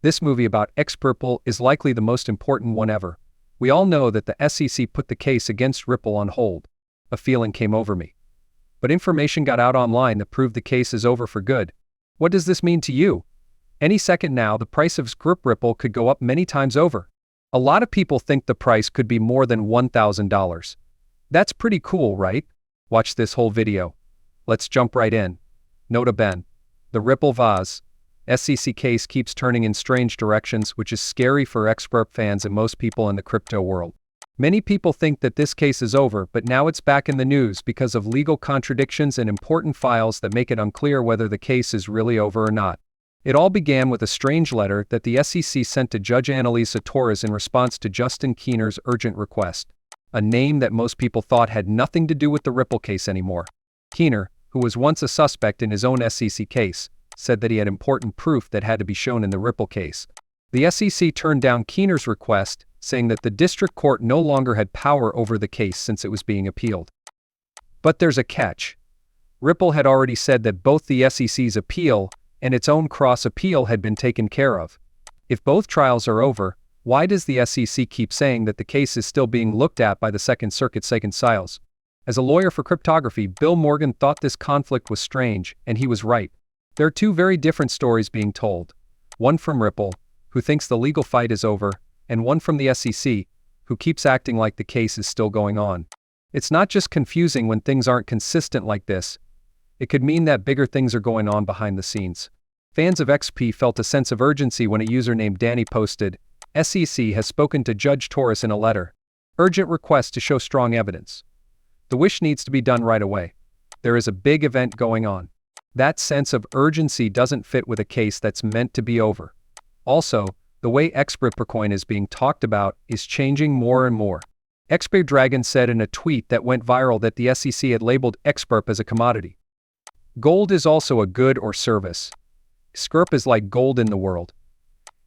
This movie about Ripple is likely the most important one ever. We all know that the SEC put the case against Ripple on hold. A feeling came over me. But information got out online that proved the case is over for good. What does this mean to you? Any second now, the price of Ripple could go up many times over. A lot of people think the price could be more than $1,000. That's pretty cool, right? Watch this whole video. Let's jump right in. Nota bene. The Ripple vs. SEC case keeps turning in strange directions, which is scary for Ripple fans and most people in the crypto world. Many people think that this case is over, but now it's back in the news because of legal contradictions and important files that make it unclear whether the case is really over or not. It all began with a strange letter that the SEC sent to Judge Annalisa Torres in response to Justin Keener's urgent request, a name that most people thought had nothing to do with the Ripple case anymore. Keener, who was once a suspect in his own SEC case, said that he had important proof that had to be shown in the Ripple case. The SEC turned down Keener's request, saying that the district court no longer had power over the case since it was being appealed. But there's a catch. Ripple had already said that both the SEC's appeal and its own cross-appeal had been taken care of. If both trials are over, why does the SEC keep saying that the case is still being looked at by the Second Circuit Second Siles? As a lawyer for cryptography, Bill Morgan thought this conflict was strange, and he was right. There are two very different stories being told. One from Ripple, who thinks the legal fight is over, and one from the SEC, who keeps acting like the case is still going on. It's not just confusing when things aren't consistent like this. It could mean that bigger things are going on behind the scenes. Fans of XP felt a sense of urgency when a user named Danny posted, "SEC has spoken to Judge Torres in a letter. Urgent request to show strong evidence. The wish needs to be done right away. There is a big event going on." That sense of urgency doesn't fit with a case that's meant to be over. Also, the way Bitcoin is being talked about is changing more and more. XP Dragon said in a tweet that went viral that the SEC had labeled XP as a commodity. Gold is also a good or service. XP is like gold in the world.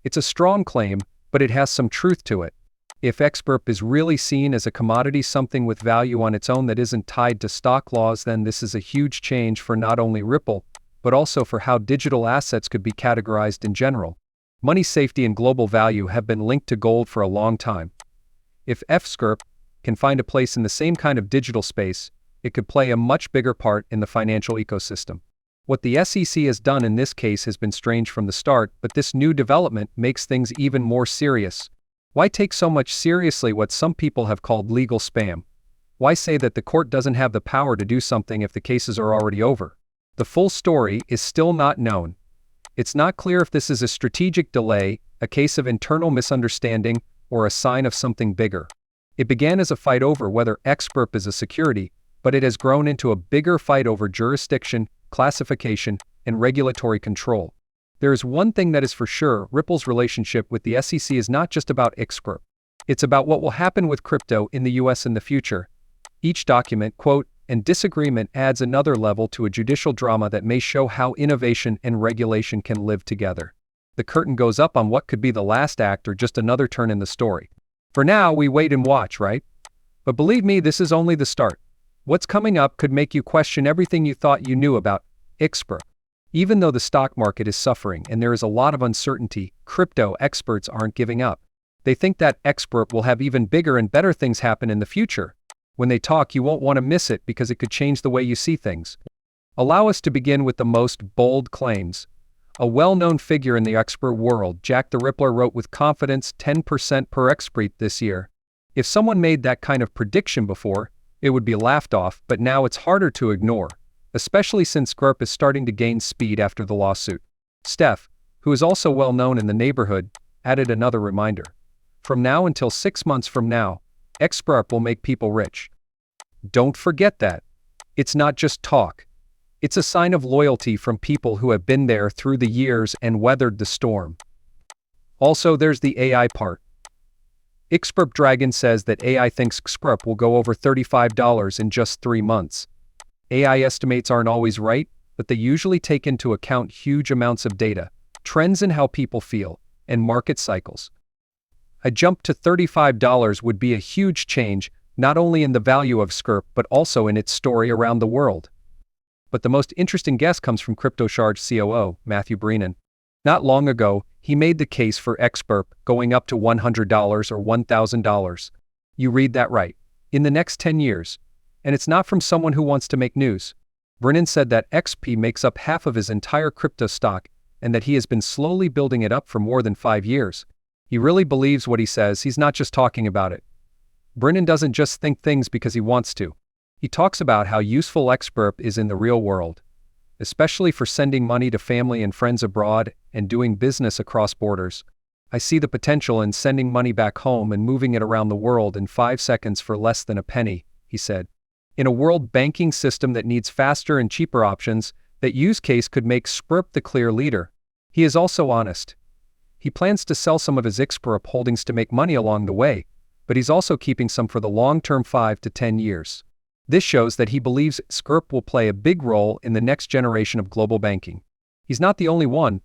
It's a strong claim, but it has some truth to it. If XP is really seen as a commodity, something with value on its own that isn't tied to stock laws, then this is a huge change for not only Ripple, but also for how digital assets could be categorized in general. Money safety and global value have been linked to gold for a long time. If XP can find a place in the same kind of digital space, it could play a much bigger part in the financial ecosystem. What the SEC has done in this case has been strange from the start, but this new development makes things even more serious. Why take so much seriously what some people have called legal spam? Why say that the court doesn't have the power to do something if the cases are already over? The full story is still not known. It's not clear if this is a strategic delay, a case of internal misunderstanding, or a sign of something bigger. It began as a fight over whether XP is a security, but it has grown into a bigger fight over jurisdiction, classification, and regulatory control. There is one thing that is for sure: Ripple's relationship with the SEC is not just about XP. It's about what will happen with crypto in the US in the future. Each document, quote, and disagreement adds another level to a judicial drama that may show how innovation and regulation can live together. The curtain goes up on what could be the last act or just another turn in the story. For now, we wait and watch, right? But believe me, this is only the start. What's coming up could make you question everything you thought you knew about XP. Even though the stock market is suffering and there is a lot of uncertainty, crypto experts aren't giving up. They think that XP will have even bigger and better things happen in the future. When they talk, you won't want to miss it because it could change the way you see things. Allow us to begin with the most bold claims. A well-known figure in the XP world, Jack the Rippler, wrote with confidence 10% per XP this year. If someone made that kind of prediction before, it would be laughed off, but now it's harder to ignore, especially since XP is starting to gain speed after the lawsuit. Steph, who is also well known in the neighborhood, added another reminder. From now until 6 months from now, XP will make people rich. Don't forget that. It's not just talk. It's a sign of loyalty from people who have been there through the years and weathered the storm. Also, there's the AI part. XP Dragon says that AI thinks XP will go over $35 in just 3 months. AI estimates aren't always right, but they usually take into account huge amounts of data, trends in how people feel, and market cycles. A jump to $35 would be a huge change, not only in the value of XP but also in its story around the world. But the most interesting guess comes from CryptoSharge COO, Matthew Brennan. Not long ago, He made the case for XPerp going up to $100 or $1,000. You read that right. In the next 10 years. And it's not from someone who wants to make news. Brennan said that XP makes up half of his entire crypto stock and that he has been slowly building it up for more than 5 years. He really believes what he says, he's not just talking about it. Brennan doesn't just think things because he wants to. He talks about how useful XPerp is in the real world, especially for sending money to family and friends abroad and doing business across borders. I see the potential in sending money back home and moving it around the world in 5 seconds for less than a penny, he said. In a world banking system that needs faster and cheaper options, that use case could make XPerp the clear leader. He is also honest. He plans to sell some of his XPerp holdings to make money along the way, but he's also keeping some for the long-term 5 to 10 years. This shows that he believes XPerp will play a big role in the next generation of global banking. He's not the only one.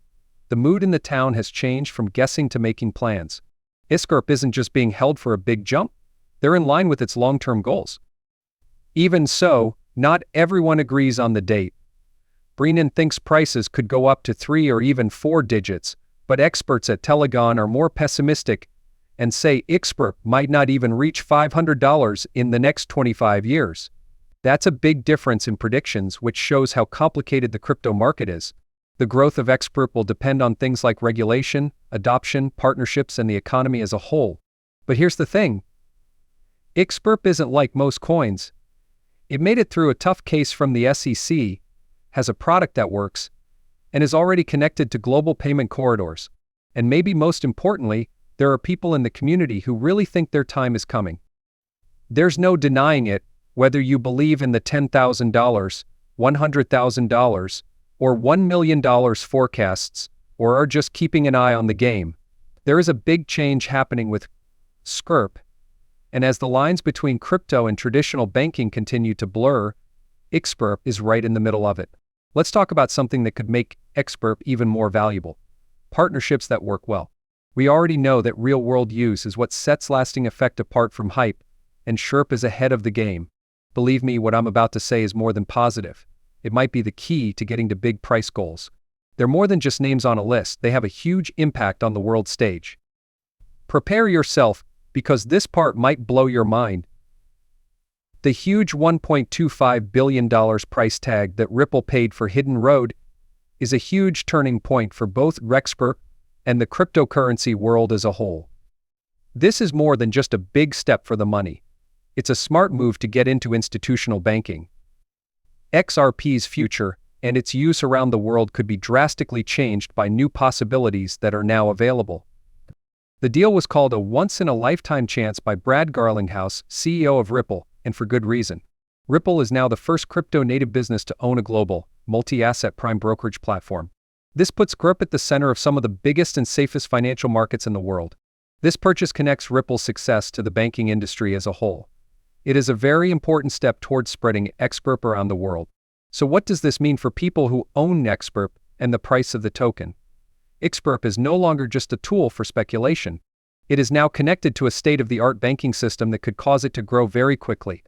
The mood in the town has changed from guessing to making plans. XPerp isn't just being held for a big jump, they're in line with its long-term goals. Even so, not everyone agrees on the date. Brennan thinks prices could go up to 3 or even 4 digits, but experts at Telegon are more pessimistic and say XPerp might not even reach $500 in the next 25 years. That's a big difference in predictions, which shows how complicated the crypto market is. The growth of XPerp will depend on things like regulation, adoption, partnerships, and the economy as a whole. But here's the thing. XPerp isn't like most coins. It made it through a tough case from the SEC, has a product that works, and is already connected to global payment corridors. And maybe most importantly, there are people in the community who really think their time is coming. There's no denying it, whether you believe in the $10,000, $100,000, or $1 million forecasts, or are just keeping an eye on the game. There is a big change happening with XPerp, and as the lines between crypto and traditional banking continue to blur, XPerp is right in the middle of it. Let's talk about something that could make XPerp even more valuable. Partnerships that work well. We already know that real-world use is what sets lasting effect apart from hype, and XPerp is ahead of the game. Believe me, what I'm about to say is more than positive. It might be the key to getting to big price goals. They're more than just names on a list, they have a huge impact on the world stage. Prepare yourself, because this part might blow your mind. The huge $1.25 billion price tag that Ripple paid for Hidden Road is a huge turning point for both XPerp and the cryptocurrency world as a whole. This is more than just a big step for the money. It's a smart move to get into institutional banking. XRP's future and its use around the world could be drastically changed by new possibilities that are now available. The deal was called a once-in-a-lifetime chance by Brad Garlinghouse, CEO of Ripple, and for good reason. Ripple is now the first crypto-native business to own a global, multi-asset prime brokerage platform. This puts XPerp at the center of some of the biggest and safest financial markets in the world. This purchase connects Ripple's success to the banking industry as a whole. It is a very important step towards spreading XPerp around the world. So what does this mean for people who own XPerp and the price of the token? XPerp is no longer just a tool for speculation. It is now connected to a state-of-the-art banking system that could cause it to grow very quickly.